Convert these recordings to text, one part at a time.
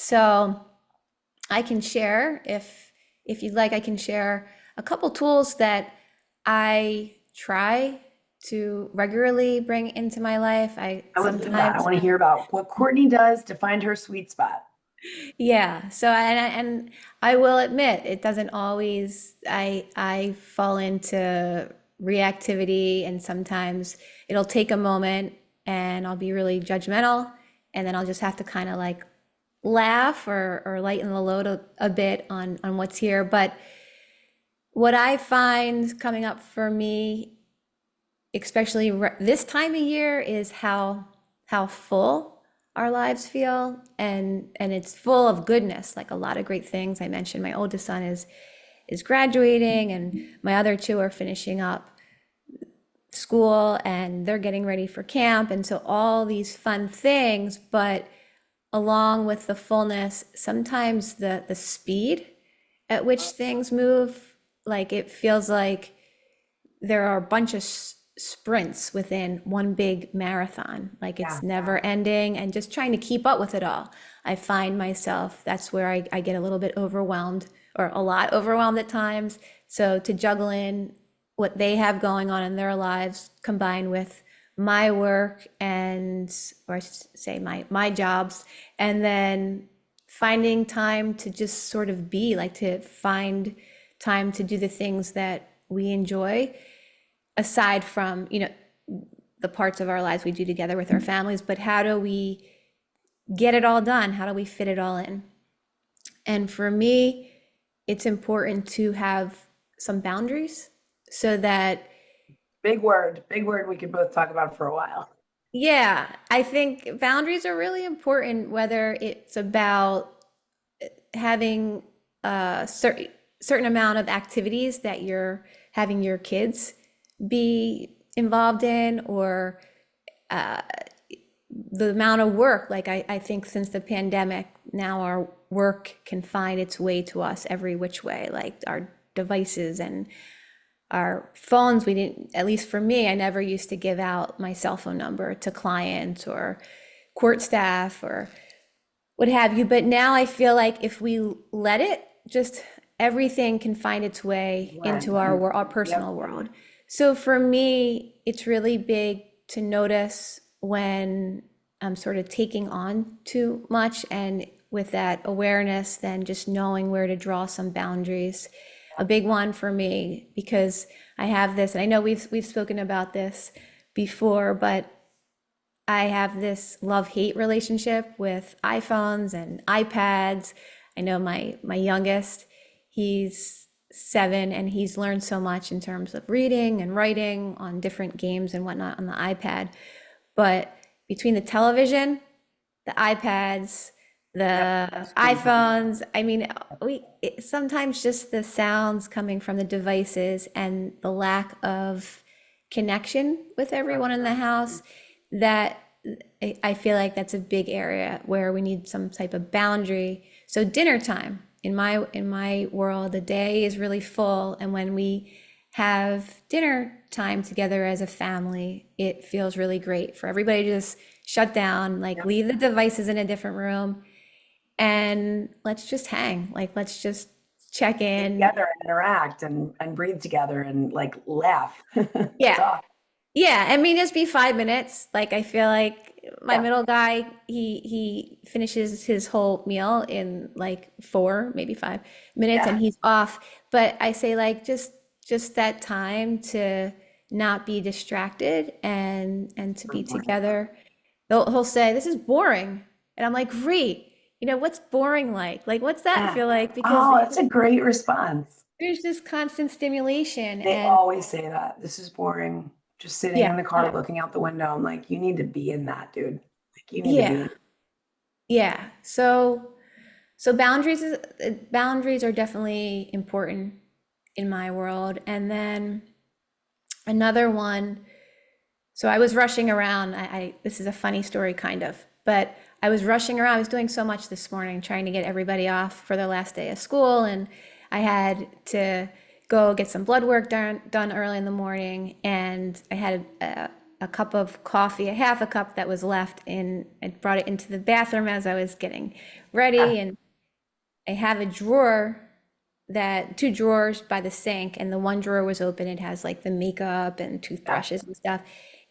So I can share, if you'd like, I can share a couple tools that I try to regularly bring into my life. I I would love that. I sometimes, want to hear about what Courtney does to find her sweet spot. yeah. So and I will admit, it doesn't always. I fall into reactivity, and sometimes it'll take a moment, and I'll be really judgmental, and then I'll just have to kind of like laugh or lighten the load a bit on what's here. But what I find coming up for me, especially this time of year, is how full our lives feel, and it's full of goodness, like a lot of great things. I mentioned my oldest son is graduating, and my other two are finishing up school, and they're getting ready for camp, and so all these fun things. But along with the fullness, sometimes the speed at which things move, like it feels like there are a bunch of sprints within one big marathon. Like Yeah. it's never ending, and just trying to keep up with it all. I find myself, that's where I get a little bit overwhelmed, or a lot overwhelmed at times. So to juggle in what they have going on in their lives combined with my work, and, or I should say my jobs, and then finding time to just sort of be, like to find time to do the things that we enjoy, aside from, the parts of our lives we do together with our families. But how do we get it all done? How do we fit it all in? And for me, it's important to have some boundaries so that, Big word. Big word we could both talk about for a while. yeah, I think boundaries are really important, whether it's about having a certain amount of activities that you're having your kids be involved in, or the amount of work. Like I think since the pandemic, now our work can find its way to us every which way, like our devices and our phones. We didn't, at least for me, I never used to give out my cell phone number to clients or court staff or what have you. But now I feel like if we let it, just everything can find its way into And our yep. personal world. So for me, it's really big to notice when I'm sort of taking on too much, and with that awareness, then just knowing where to draw some boundaries. A big one for me, because I have this, and I know we've spoken about this before, but I have this love-hate relationship with iPhones and iPads. I know my youngest, he's 7, and he's learned so much in terms of reading and writing on different games and whatnot on the iPad. But between the television, the iPads, Yep. the Screen time. iPhones, I mean, sometimes just the sounds coming from the devices and the lack of connection with everyone in the house, that I feel like that's a big area where we need some type of boundary. So dinner time, in my world, the day is really full, and when we have dinner time together as a family, it feels really great for everybody to just shut down, like Yep. leave the devices in a different room, and let's just hang. Like let's just check Get in. together and interact and breathe together and like laugh. Yeah. Talk. Yeah, I mean, just be 5 minutes. Like I feel like my Yeah. middle guy, he finishes his whole meal in like 4, maybe 5 minutes, and Yeah. he's off. But I say like just that time to not be distracted, and to So be important. together. He'll say, "This is boring," and I'm like, "Great. What's boring like? Like what's that Yeah. feel like?" Because Oh, that's a great response. there's this constant stimulation, They and always say that. This is boring. Just sitting in yeah, the car looking out the window. I'm like, you need to be in that, dude. Like you need to yeah, be. yeah. So boundaries are definitely important in my world. And then another one, so I was rushing around. This is a funny story kind of, but I was rushing around. I was doing so much this morning trying to get everybody off for their last day of school, and I had to go get some blood work done early in the morning, and I had a a cup of coffee, a half a cup that was left in, I brought it into the bathroom as I was getting Yeah. ready. And I have a drawer two drawers by the sink, and the one drawer was open. It has like the makeup and Yeah. toothbrushes and stuff.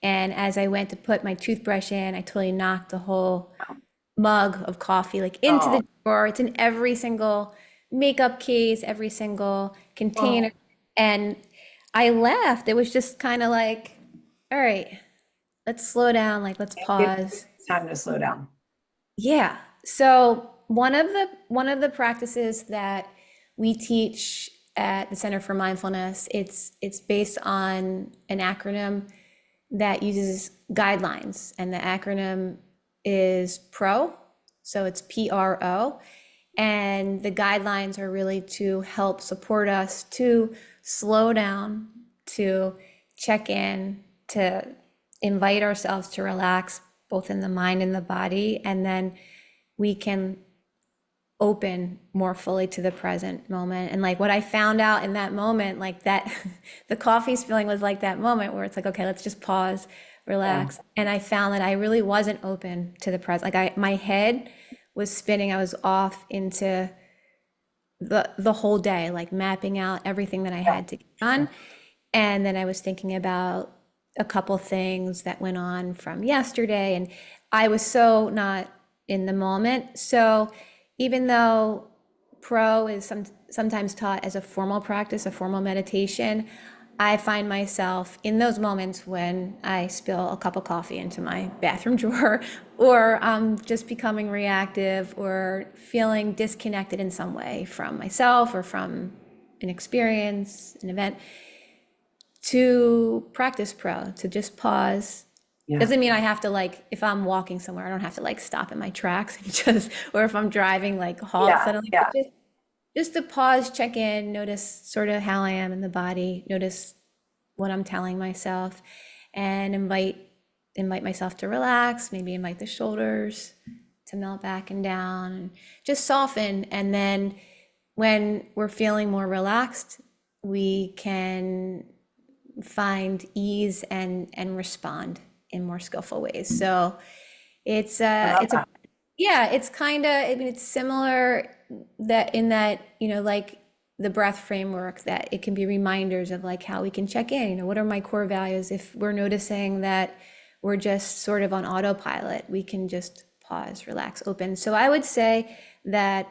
And as I went to put my toothbrush in, I totally knocked the whole mug of coffee like into Oh, the drawer. It's in every single makeup case, every single container. oh, And I left. It was just kind of like, all right, let's slow down, like let's pause. it's time to slow down. Yeah. So one of the practices that we teach at the Center for Mindfulness, it's based on an acronym that uses guidelines, and the acronym is PRO. So it's PRO. And the guidelines are really to help support us to slow down, to check in, to invite ourselves to relax, both in the mind and the body. And then we can open more fully to the present moment. And like what I found out in that moment, like that, the coffee's feeling was like that moment where it's like, okay, let's just pause, Yeah. relax. And I found that I really wasn't open to the present. Like my head was spinning. I was off into the whole day, like mapping out everything that I Yeah. had to get done. And then I was thinking about a couple things that went on from yesterday, and I was so not in the moment. So even though pro is sometimes taught as a formal practice, a formal meditation, I find myself in those moments when I spill a cup of coffee into my bathroom drawer, or just becoming reactive or feeling disconnected in some way from myself or from an experience, an event, to practice pro, to just pause. Yeah. Doesn't mean I have to like, if I'm walking somewhere, I don't have to like stop in my tracks and just, or if I'm driving, like halt Yeah. suddenly, but Yeah. just to pause, check in, notice sort of how I am in the body, notice what I'm telling myself, and invite myself to relax, maybe invite the shoulders to melt back and down and just soften. And then when we're feeling more relaxed, we can find ease and respond in more skillful ways. So I love it's a that. yeah, it's kind of, I mean, it's similar that in that, like the breath framework, that it can be reminders of like how we can check in, what are my core values? If we're noticing that we're just sort of on autopilot, we can just pause, relax, open. So I would say that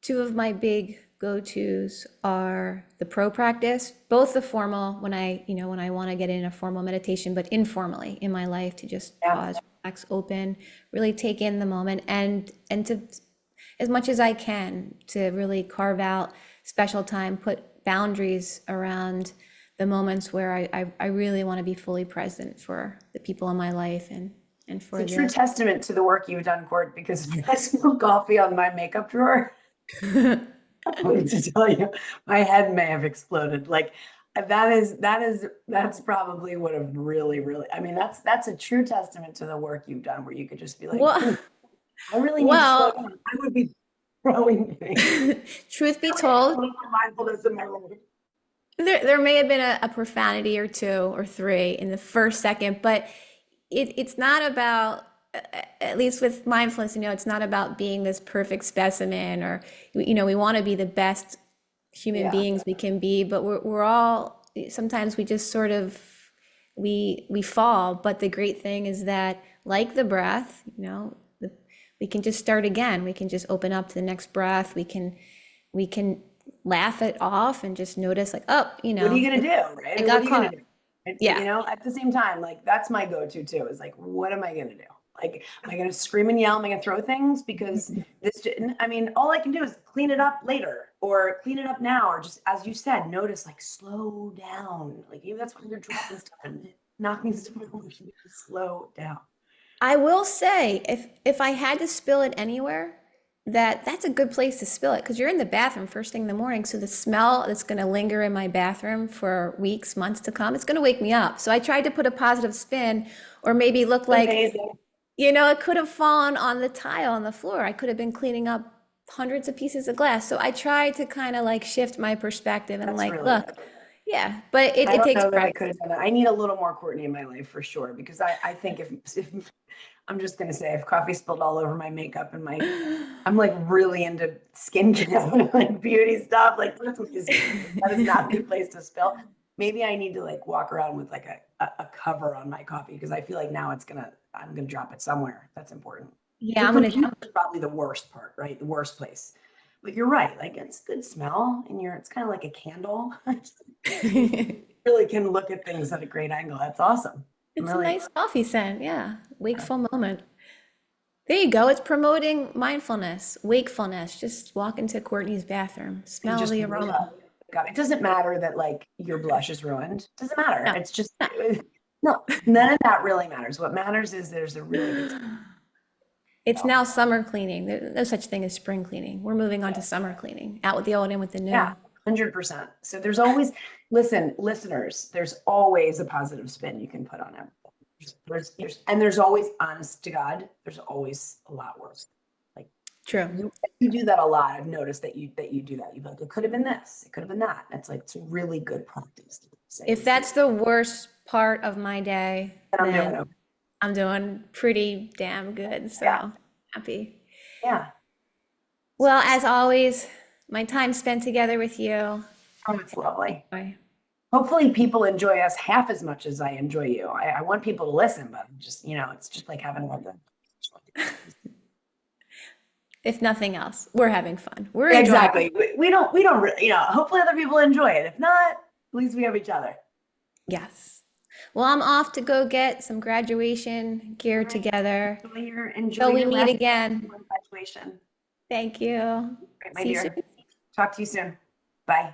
two of my big go-tos are the pro practice, both the formal when I want to get in a formal meditation, but informally in my life to just Yeah. pause, relax, open, really take in the moment, and to as much as I can to really carve out special time, put boundaries around the moments where I really want to be fully present for the people in my life and It's for a true the testament to the work you've done, Court, because if I spill coffee on my makeup drawer, I need to tell you, my head may have exploded. Like that's probably would have really, really, I mean, that's a true testament to the work you've done where you could just be like, well, I really need to slow well, down. I would be throwing things. truth be I really need told, a little more mindfulness in my life. there may have been a profanity or two or three in the first second, but it's not about, at least with mindfulness, it's not about being this perfect specimen, or, we want to be the best human Yeah. beings we can be, but we're all, sometimes we just sort of, we fall. But the great thing is that, like the breath, we can just start again. We can just open up to the next breath. We can laugh it off and just notice like, oh, What are you gonna do? Right? I I mean, what got are you gonna caught. do? It's, Yeah. at the same time, like that's my go-to too, is like, what am I gonna do? Like, am I gonna scream and yell? Am I gonna throw things? Because I mean, all I can do is clean it up later or clean it up now, or just, as you said, notice, like, slow down. Like, even that's when you're dropping stuff and knocking stuff over, you need to slow down. I will say, if I had to spill it anywhere, that's a good place to spill it, because you're in the bathroom first thing in the morning. So the smell that's going to linger in my bathroom for weeks, months to come, it's going to wake me up. So I tried to put a positive spin, or maybe look like, Amazing. it could have fallen on the tile on the floor. I could have been cleaning up hundreds of pieces of glass. So I tried to kind of like shift my perspective and That's like, really look, good. Yeah, but I it don't takes know that I could practice. have done it. I need a little more Courtney in my life for sure, because I think if I'm just gonna say if coffee spilled all over my makeup and my I'm like really into skincare, like beauty stuff, like that's what this is. That is not the place to spill. Maybe I need to like walk around with like a cover on my coffee because I feel like now I'm gonna drop it somewhere. That's important. Yeah, Your I'm gonna, computer is probably the worst part, right? The worst place. But you're right, like it's good smell and it's kind of like a candle. Really can look at things at a great angle. That's awesome. I'm it's a really nice coffee scent. Yeah, wakeful moment. There you go. It's promoting mindfulness, wakefulness. Just walk into Courtney's bathroom, and smell just the wake aroma. up. It doesn't matter that like your blush is ruined. It doesn't matter. No, It's just no, none of that really matters. What matters is there's a really good no. It's smell. now summer cleaning. There's no such thing as spring cleaning. We're moving on to summer cleaning. Out with the old, in with the Yeah, new. 100%. So there's always, listen, listeners, there's always a positive spin you can put on everything. And there's always, honest to God, there's always a lot worse. Like True. you do that a lot. I've noticed that you do that. You're like, it could have been this, it could have been that. It's like it's really good practice to say, If that's the worst part of my day, and I'm doing then okay. I'm doing pretty damn good. Yeah, So happy. yeah. Well, as always, my time spent together with you. Oh, it's lovely. Joy. Hopefully people enjoy us half as much as I enjoy you. I want people to listen, but just, it's just like having like a If nothing else, we're having fun. We're enjoying it. exactly. We don't really, hopefully other people enjoy it. If not, at least we have each other. Yes. Well, I'm off to go get some graduation All gear right. together. Enjoy Till we your meet rest again. graduation. Thank you. Right, my See you dear. soon. Talk to you soon. Bye.